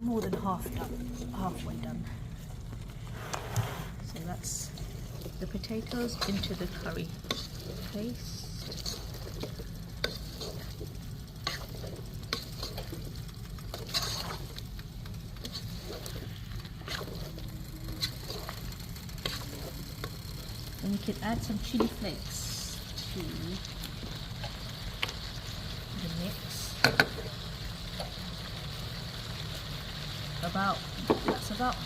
More than halfway done. So that's the potatoes into the curry paste. And you can add some chili flakes to the mix. That's about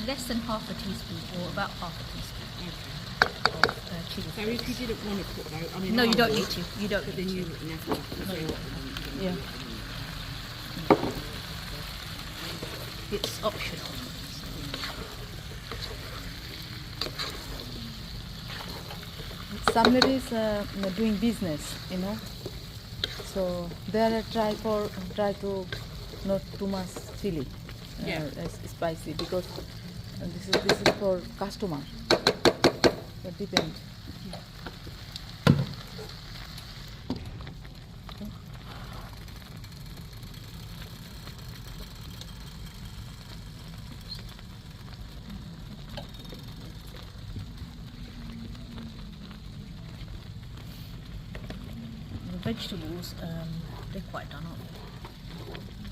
less than half a teaspoon, or about half a teaspoon of chili flakes. So if you didn't want to put those, I mean, no, you don't need to. You don't. But then you wouldn't have to. No, you won't. Yeah. It's optional. Some ladies doing business, you know, so they are try to not too much chili, spicy, because this is for customer. It depends. The vegetables, they're quite done, aren't they?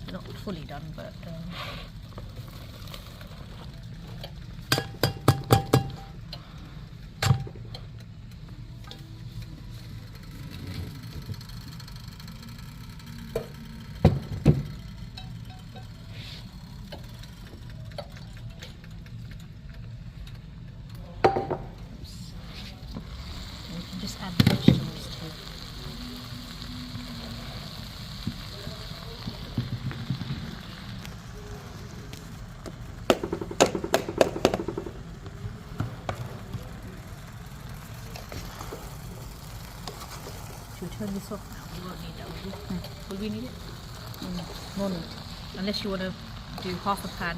They're not fully done, but you can just add the vegetables too. Should we turn this off now? We won't need that, will we? Will we need it? No need. Unless you want to do half a pan.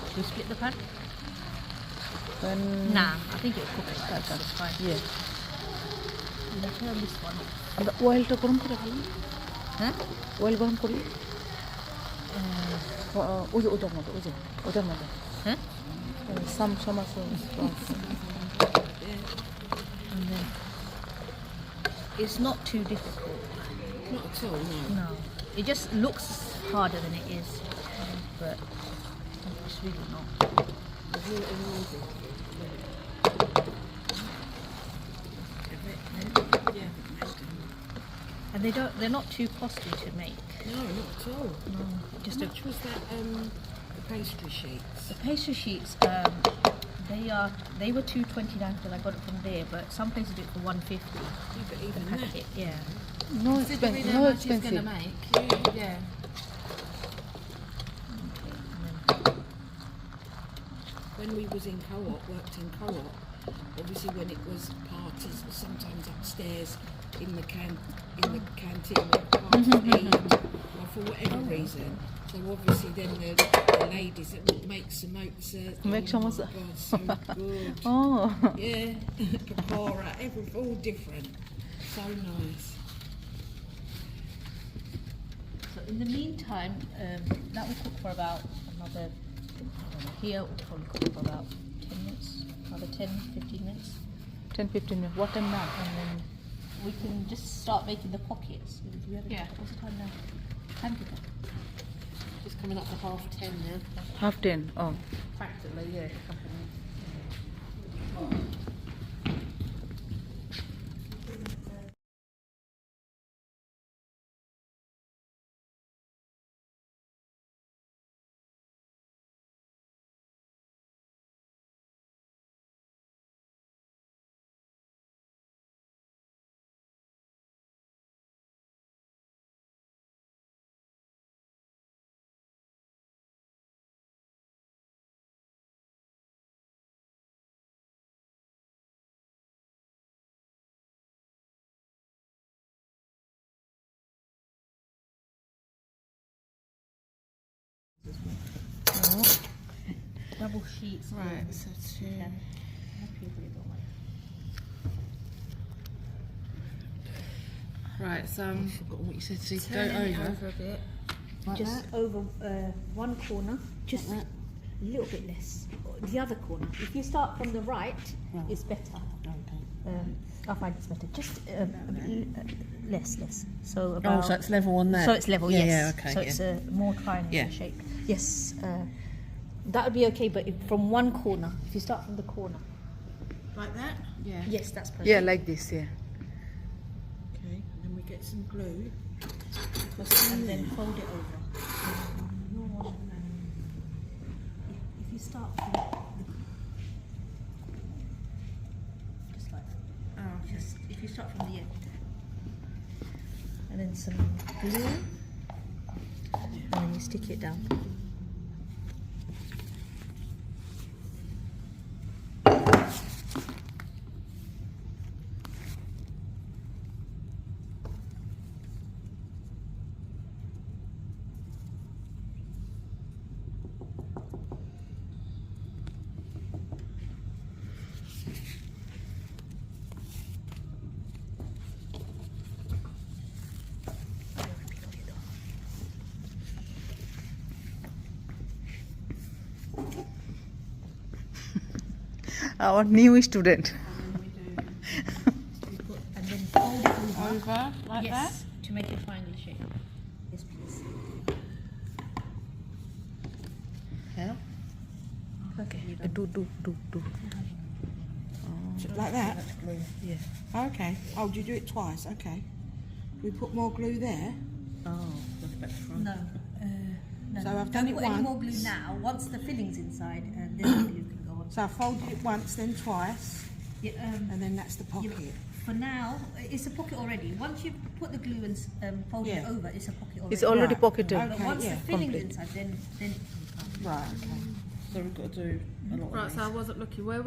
Should we split the pan? Nah, I think it'll cook it. That's fine. Yeah. We'll turn this one. And the oil to garam kore khali? Huh? Oil garam kore? Ojar mode. Huh? Some sauce. And then it's not too difficult. Not at all, no. No. It just looks harder than it is. But it's really not. And they're not too costly to make. No, not at all. No. Just How much was that, the pastry sheets? the pastry sheets, they were $2.29 because I got it from there, but some places do it for $1.50. Yeah, but even The that. packet, yeah. No Considering expensive. how No much it's expensive. going to make. Yeah. When we was in co-op, worked in co-op, obviously when it was parties, sometimes upstairs in the canteen, parties or for whatever reason. So obviously then the ladies that would make samosa. Make oh samosa. My God, so good. Oh. Yeah, pakora, all different. So nice. So in the meantime, that will cook for about another, I don't know, here will probably cook for about 10 minutes, another 10, 15 minutes. 10-15 minutes. What time now? And then we can just start making the pockets. Yeah. What's the time now? Time to go. Just coming up to 10:30 now. 10:30. Oh. Practically, yeah. Double sheets. Right, so two. Right, so Forgot what you said. So turn it over a bit. Like just that? over one corner, just Like that? a little bit less. The other corner. If you start from the right, Right. it's better. Okay. I find it's better. Just a bit less. So Oh, about. so it's level on that? So it's level, yeah, yes. Yeah, okay. So it's a more triangular Yeah. shape. Yes, that would be okay. But from one corner, if you start from the corner. Like that? Yeah. Yes, that's perfect. Yeah, like this. Yeah. Okay, and then we get some glue. And then fold it over. If you start from just like that. Oh, okay. Just if you start from the end, and then some glue, and then you stick it down. Our new student. And then fold it over. Over, like Yes, to make a triangle shape. Yes, please. that? Okay. Do. Like that? Yeah. Okay. Oh, do you do it twice? Okay. We put more glue there. Oh. No. No. So I've Don't done it put any more once. glue now. Once the filling's inside, then the glue can go on. So I folded it once, then twice, Yeah, and then that's the pocket. for now, it's a pocket already. Once you put the glue and fold it Yeah. over, it's a pocket already. It's already Right. pocketed. But Okay, once yeah, the filling's complete. inside, then Right. Okay. So we've got to do a lot Right, of so I wasn't looking. Where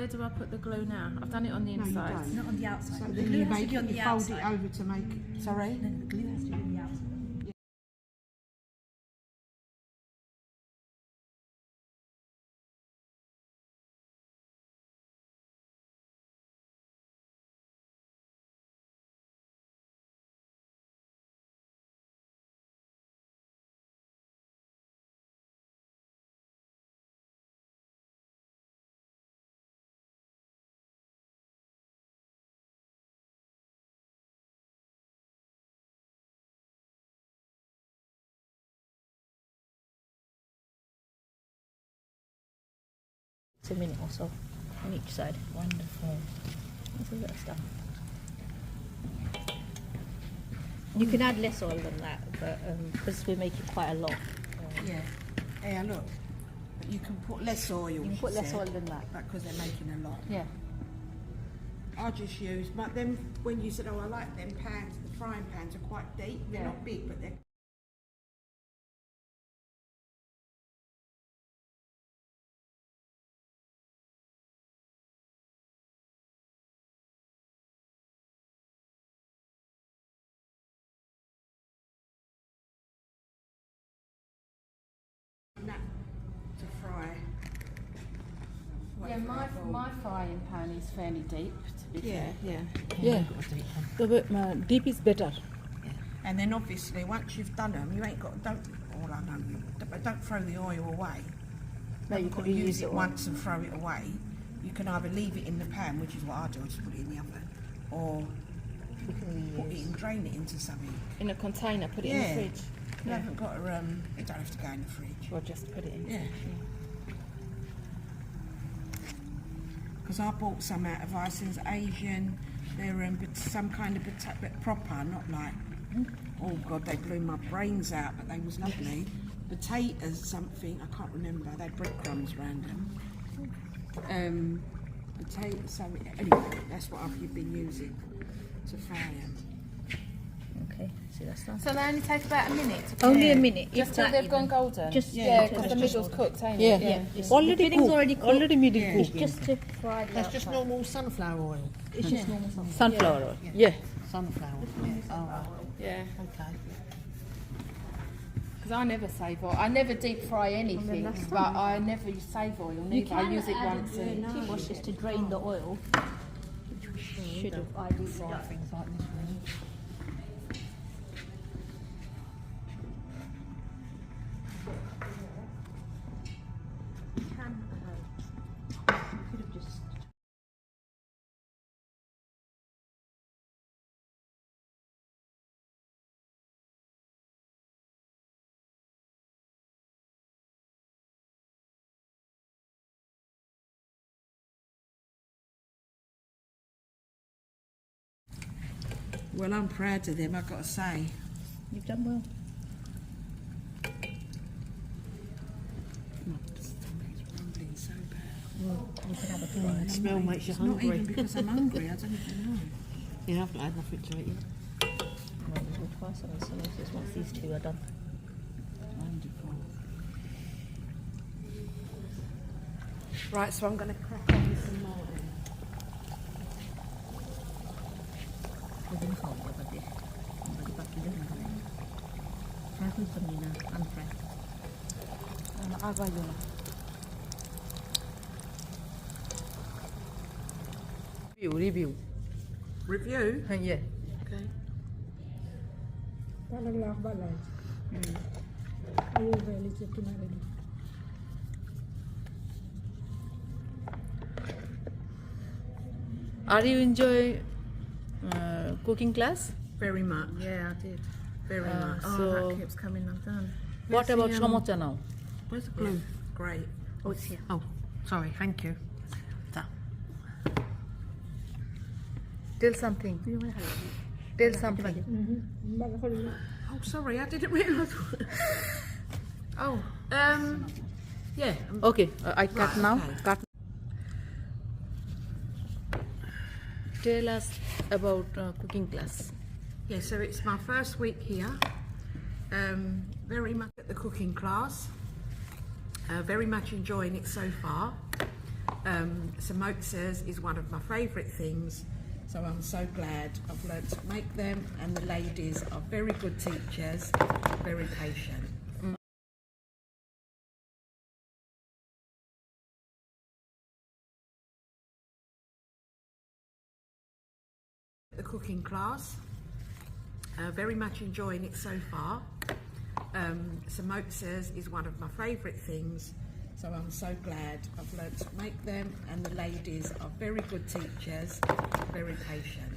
do I put the glue now? I've done it on the No, you inside. don't. not on the outside. So the then glue you has to make be on it, the you fold outside. it over to make it. Sorry. No, the glue has to be on the outside. It's a minute or so on each side. Wonderful. That's a bit of stuff. You can add less oil than that, but because we're making quite a lot, Yeah. Yeah. Look. But you can put less oil. you can put less oil than that. Because they're making a lot. Yeah. I just use, but then when you said, oh, I like them pans, the frying pans are quite deep. They're Yeah. not big, but they're. That to fry. Yeah, my frying pan is fairly deep. To be fair. Yeah. Deep is better. And then obviously once you've done them, you ain't got don't throw the oil away. No, you You've got can to use reuse it it all. once and throw it away. You can either leave it in the pan, which is what I do, I just put it in the oven, or You can put it reuse. and drain it into something. In a container, put it in Yeah. the fridge. You haven't got to, you don't have to go in the fridge. Or just put it in. Yeah. Because I bought some out of Iceland's Asian, they're some kind of potato, but proper, not like, oh God, they blew my brains out, but they was lovely. Potatoes, something, I can't remember, they had breadcrumbs around them. Potatoes, something, anyway, that's what I've been using to fry them. Okay, see that's done. So they only take about a minute to cook. Only a minute. Just if till that they've even. gone golden. Just yeah, till because the it's middle's cooked, ain't Yeah. it? Yeah, it's, Already the filling's cooked. already cooked. Already middle Yeah. cooked. It's just to fry the That's just outside. normal sunflower oil. It's just normal sunflower. Sunflower oil. Yeah. Sunflower. Yeah. Oh, right. Yeah. Okay. Because I never save oil. I never deep fry anything, but I never save oil You neither. I can use it add once it and to wash just to drain the oil, which we should have ideally Fry done. things like this, really. Well, I'm proud of them, I've got to say. You've done well. My stomach's rumbling so bad. You can have a The try. smell makes you It's not hungry. even because I'm hungry, I don't even know. You haven't had nothing to eat yet. Well, we'll try some of the samosas once these two are done. Wonderful. Right, so I'm going to crack on with some more then. Đừng khỏi cho bà đi. Bà đi bắt cái đừng này. Fra cứ cầm đi nè, ăn fra. 아가요. Review. Review? Yeah. Okay. Are you enjoy cooking class? Very much. Yeah, I did. Very much. Oh, So- that keeps coming undone. What Where's about the, samosa now? Where's the glue? Great. Oh, it's here. Oh, sorry, thank you. That. Tell something. Tell something. Oh, sorry, I didn't realise. Oh, yeah. Okay, I cut Right, now. okay. Cut. Tell us about cooking class. Yeah, so it's my first week here. Very much at the cooking class. Very much enjoying it so far. Samosas is one of my favourite things, so I'm so glad I've learnt to make them, and the ladies are very good teachers, very patient. The cooking class. Very much enjoying it so far. Samosas is one of my favourite things, so I'm so glad I've learnt to make them, and the ladies are very good teachers, very patient.